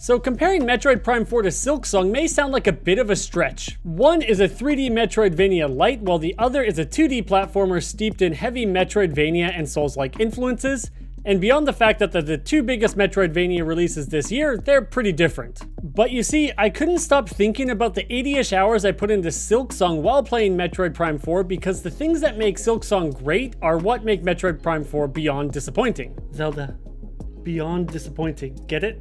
So comparing Metroid Prime 4 to Silksong may sound like a bit of a stretch. One is a 3D Metroidvania light, while the other is a 2D platformer steeped in heavy Metroidvania and Souls-like influences. And beyond the fact that they're the two biggest Metroidvania releases this year, they're pretty different. But you see, I couldn't stop thinking about the 80-ish hours I put into Silksong while playing Metroid Prime 4, because the things that make Silksong great are what make Metroid Prime 4 beyond disappointing. Zelda, beyond disappointing. Get it?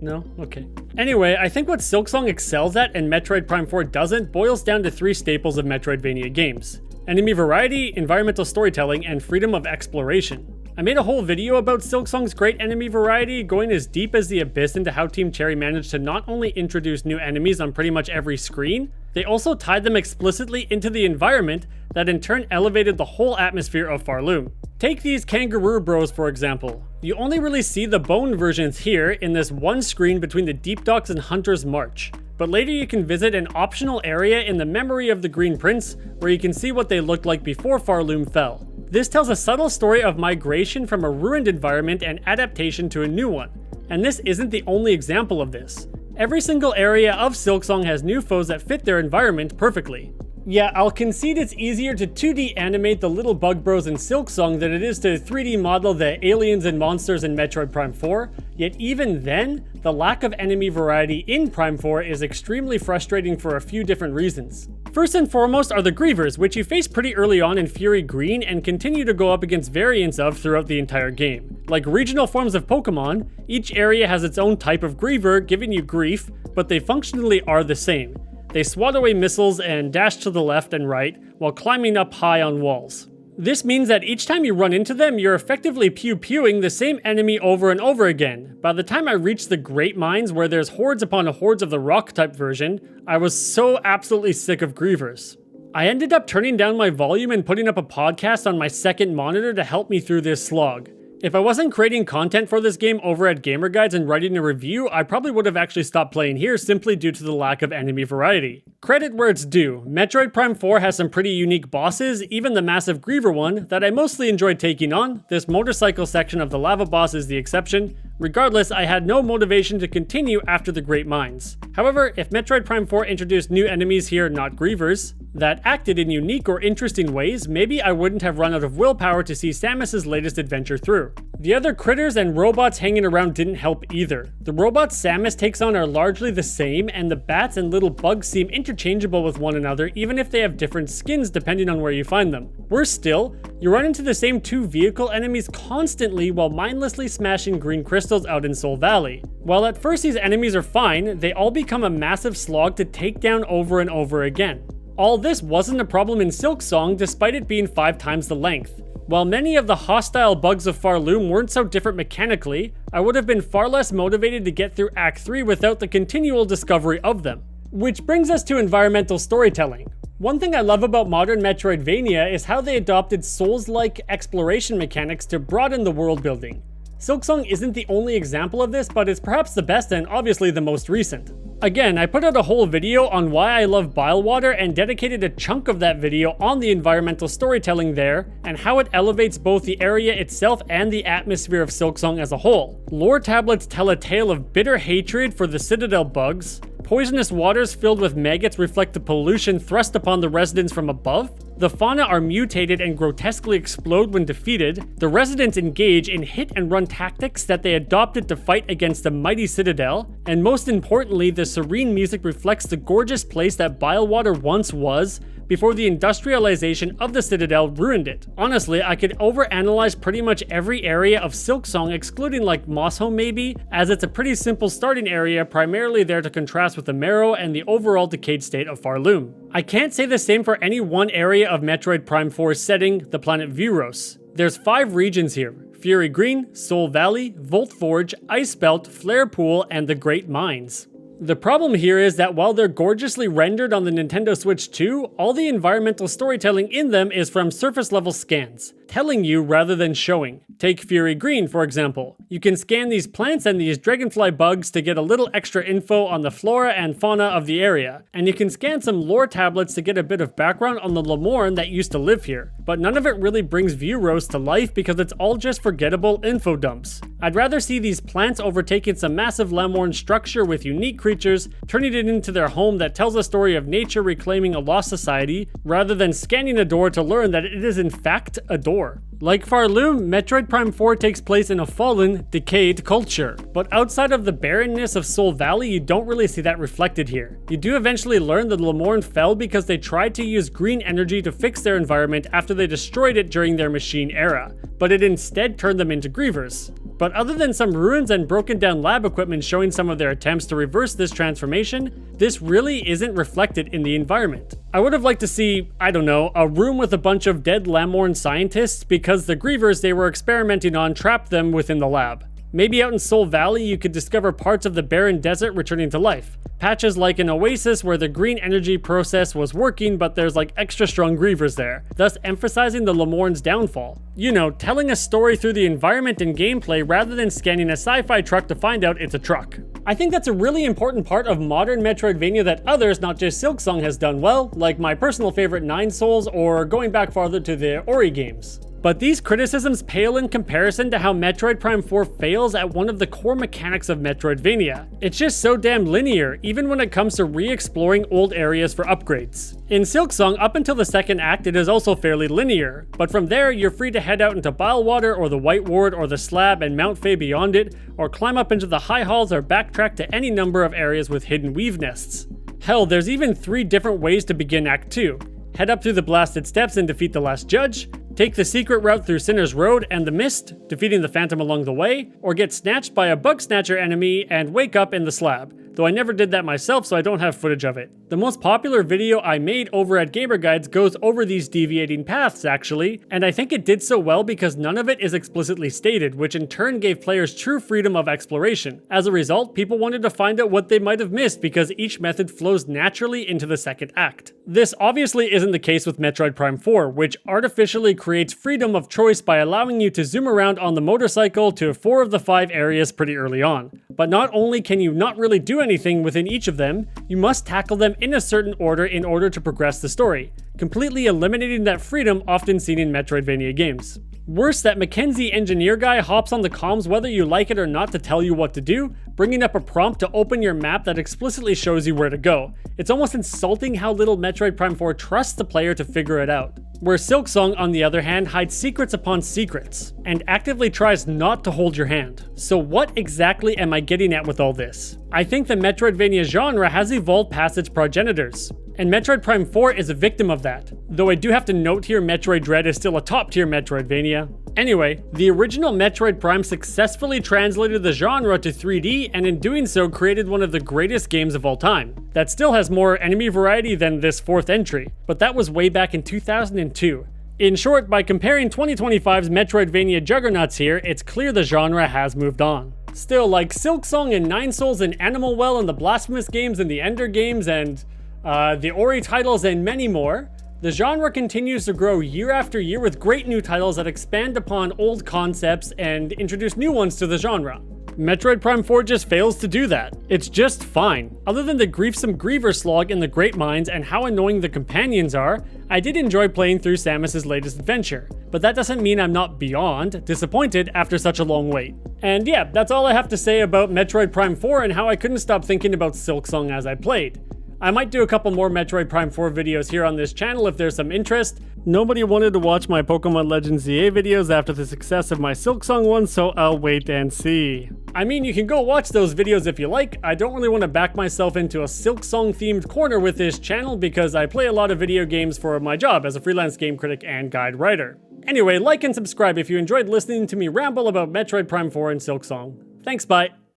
No? Okay. Anyway, I think what Silksong excels at and Metroid Prime 4 doesn't boils down to three staples of Metroidvania games: enemy variety, environmental storytelling, and freedom of exploration. I made a whole video about Silksong's great enemy variety, going as deep as the abyss into how Team Cherry managed to not only introduce new enemies on pretty much every screen, they also tied them explicitly into the environment that in turn elevated the whole atmosphere of Farloom. Take these kangaroo bros for example. You only really see the bone versions here in this one screen between the Deep Docks and Hunter's March, but later you can visit an optional area in the Memory of the Green Prince where you can see what they looked like before Farloom fell. This tells a subtle story of migration from a ruined environment and adaptation to a new one, and this isn't the only example of this. Every single area of Silksong has new foes that fit their environment perfectly. Yeah, I'll concede it's easier to 2D animate the little bug bros in Silksong than it is to 3D model the aliens and monsters in Metroid Prime 4, yet even then, the lack of enemy variety in Prime 4 is extremely frustrating for a few different reasons. First and foremost are the Grievers, which you face pretty early on in Fury Green and continue to go up against variants of throughout the entire game. Like regional forms of Pokemon, each area has its own type of Griever giving you grief, but they functionally are the same. They swat away missiles and dash to the left and right while climbing up high on walls. This means that each time you run into them, you're effectively pew-pewing the same enemy over and over again. By the time I reached the Great Mines, where there's hordes upon hordes of the rock-type version, I was so absolutely sick of Grievers. I ended up turning down my volume and putting up a podcast on my second monitor to help me through this slog. If I wasn't creating content for this game over at Gamer Guides and writing a review, I probably would have actually stopped playing here simply due to the lack of enemy variety. Credit where it's due, Metroid Prime 4 has some pretty unique bosses, even the massive Griever one, that I mostly enjoyed taking on. This motorcycle section of the lava boss is the exception. Regardless, I had no motivation to continue after the Great Mines. However, if Metroid Prime 4 introduced new enemies here, not Grievers, that acted in unique or interesting ways, maybe I wouldn't have run out of willpower to see Samus's latest adventure through. The other critters and robots hanging around didn't help either. The robots Samus takes on are largely the same, and the bats and little bugs seem interchangeable with one another even if they have different skins depending on where you find them. Worse still, you run into the same two vehicle enemies constantly while mindlessly smashing green crystals out in Soul Valley. While at first these enemies are fine, they all become a massive slog to take down over and over again. All this wasn't a problem in Silksong despite it being 5 times the length. While many of the hostile bugs of Farloom weren't so different mechanically, I would have been far less motivated to get through Act 3 without the continual discovery of them. Which brings us to environmental storytelling. One thing I love about modern Metroidvania is how they adopted Souls-like exploration mechanics to broaden the world building. Silksong isn't the only example of this, but it's perhaps the best and obviously the most recent. Again, I put out a whole video on why I love Bilewater and dedicated a chunk of that video on the environmental storytelling there and how it elevates both the area itself and the atmosphere of Silksong as a whole. Lore tablets tell a tale of bitter hatred for the Citadel bugs. Poisonous waters filled with maggots reflect the pollution thrust upon the residents from above. The fauna are mutated and grotesquely explode when defeated. The residents engage in hit-and-run tactics that they adopted to fight against the mighty Citadel. And most importantly, the serene music reflects the gorgeous place that Bilewater once was before the industrialization of the Citadel ruined it. Honestly, I could overanalyze pretty much every area of Silksong, excluding like Mossholm maybe, as it's a pretty simple starting area primarily there to contrast with the Marrow and the overall decayed state of Farloom. I can't say the same for any one area of Metroid Prime 4's setting, the planet Vuros. There's 5 regions here: Fury Green, Soul Valley, Volt Forge, Ice Belt, Flare Pool, and the Great Mines. The problem here is that while they're gorgeously rendered on the Nintendo Switch 2, all the environmental storytelling in them is from surface level scans. telling you rather than showing. Take Fury Green, for example. You can scan these plants and these dragonfly bugs to get a little extra info on the flora and fauna of the area, and you can scan some lore tablets to get a bit of background on the Lemorn that used to live here, but none of it really brings View Rose to life because it's all just forgettable info dumps. I'd rather see these plants overtaking some massive Lemorn structure with unique creatures, turning it into their home that tells a story of nature reclaiming a lost society, rather than scanning a door to learn that it is in fact a door. Like Farloom, Metroid Prime 4 takes place in a fallen, decayed culture. But outside of the barrenness of Soul Valley, you don't really see that reflected here. You do eventually learn that Lemorn fell because they tried to use green energy to fix their environment after they destroyed it during their machine era, but it instead turned them into grievers. But other than some ruins and broken down lab equipment showing some of their attempts to reverse this transformation, this really isn't reflected in the environment. I would have liked to see, I don't know, a room with a bunch of dead Lemorn scientists because the grievers they were experimenting on trapped them within the lab. Maybe out in Soul Valley you could discover parts of the barren desert returning to life. Patches like an oasis where the green energy process was working but there's like extra strong grievers there, thus emphasizing the Lemorn's downfall. You know, telling a story through the environment and gameplay rather than scanning a sci-fi truck to find out it's a truck. I think that's a really important part of modern Metroidvania that others, not just Silksong, has done well, like my personal favorite Nine Souls or going back farther to the Ori games. But these criticisms pale in comparison to how Metroid Prime 4 fails at one of the core mechanics of Metroidvania. It's just so damn linear, even when it comes to re-exploring old areas for upgrades. In Silksong, up until the second act, it is also fairly linear, but from there, you're free to head out into Bilewater or the White Ward or the Slab and Mount Fae beyond it, or climb up into the High Halls or backtrack to any number of areas with hidden weave nests. Hell, there's even 3 different ways to begin Act 2. Head up through the Blasted Steps and defeat the last judge, take the secret route through Sinner's Road and the Mist, defeating the Phantom along the way, or get snatched by a Bug Snatcher enemy and wake up in the Slab, though I never did that myself so I don't have footage of it. The most popular video I made over at Gamer Guides goes over these deviating paths actually, and I think it did so well because none of it is explicitly stated, which in turn gave players true freedom of exploration. As a result, people wanted to find out what they might have missed because each method flows naturally into the second act. This obviously isn't the case with Metroid Prime 4, which artificially creates freedom of choice by allowing you to zoom around on the motorcycle to 4 of the 5 areas pretty early on. But not only can you not really do anything within each of them, you must tackle them in a certain order in order to progress the story, completely eliminating that freedom often seen in Metroidvania games. Worse, that Mackenzie engineer guy hops on the comms whether you like it or not to tell you what to do, bringing up a prompt to open your map that explicitly shows you where to go. It's almost insulting how little Metroid Prime 4 trusts the player to figure it out. Where Silksong, on the other hand, hides secrets upon secrets, and actively tries not to hold your hand. So what exactly am I getting at with all this? I think the Metroidvania genre has evolved past its progenitors, and Metroid Prime 4 is a victim of that, though I do have to note here Metroid Dread is still a top tier Metroidvania. Anyway, the original Metroid Prime successfully translated the genre to 3D and in doing so created one of the greatest games of all time. That still has more enemy variety than this 4th entry, but that was way back in 2002. In short, by comparing 2025's Metroidvania juggernauts here, it's clear the genre has moved on. Still, like Silksong and Nine Souls and Animal Well and the Blasphemous games and the Ender games and the Ori titles and many more, the genre continues to grow year after year with great new titles that expand upon old concepts and introduce new ones to the genre. Metroid Prime 4 just fails to do that. It's just fine. Other than the griefsome Griever slog in the Great Mines and how annoying the companions are, I did enjoy playing through Samus's latest adventure, but that doesn't mean I'm not beyond disappointed after such a long wait. And yeah, that's all I have to say about Metroid Prime 4 and how I couldn't stop thinking about Silksong as I played. I might do a couple more Metroid Prime 4 videos here on this channel if there's some interest. Nobody wanted to watch my Pokemon Legends ZA videos after the success of my Silksong one, so I'll wait and see. I mean, you can go watch those videos if you like. I don't really want to back myself into a Silksong themed corner with this channel because I play a lot of video games for my job as a freelance game critic and guide writer. Anyway, like and subscribe if you enjoyed listening to me ramble about Metroid Prime 4 and Silksong. Thanks, bye.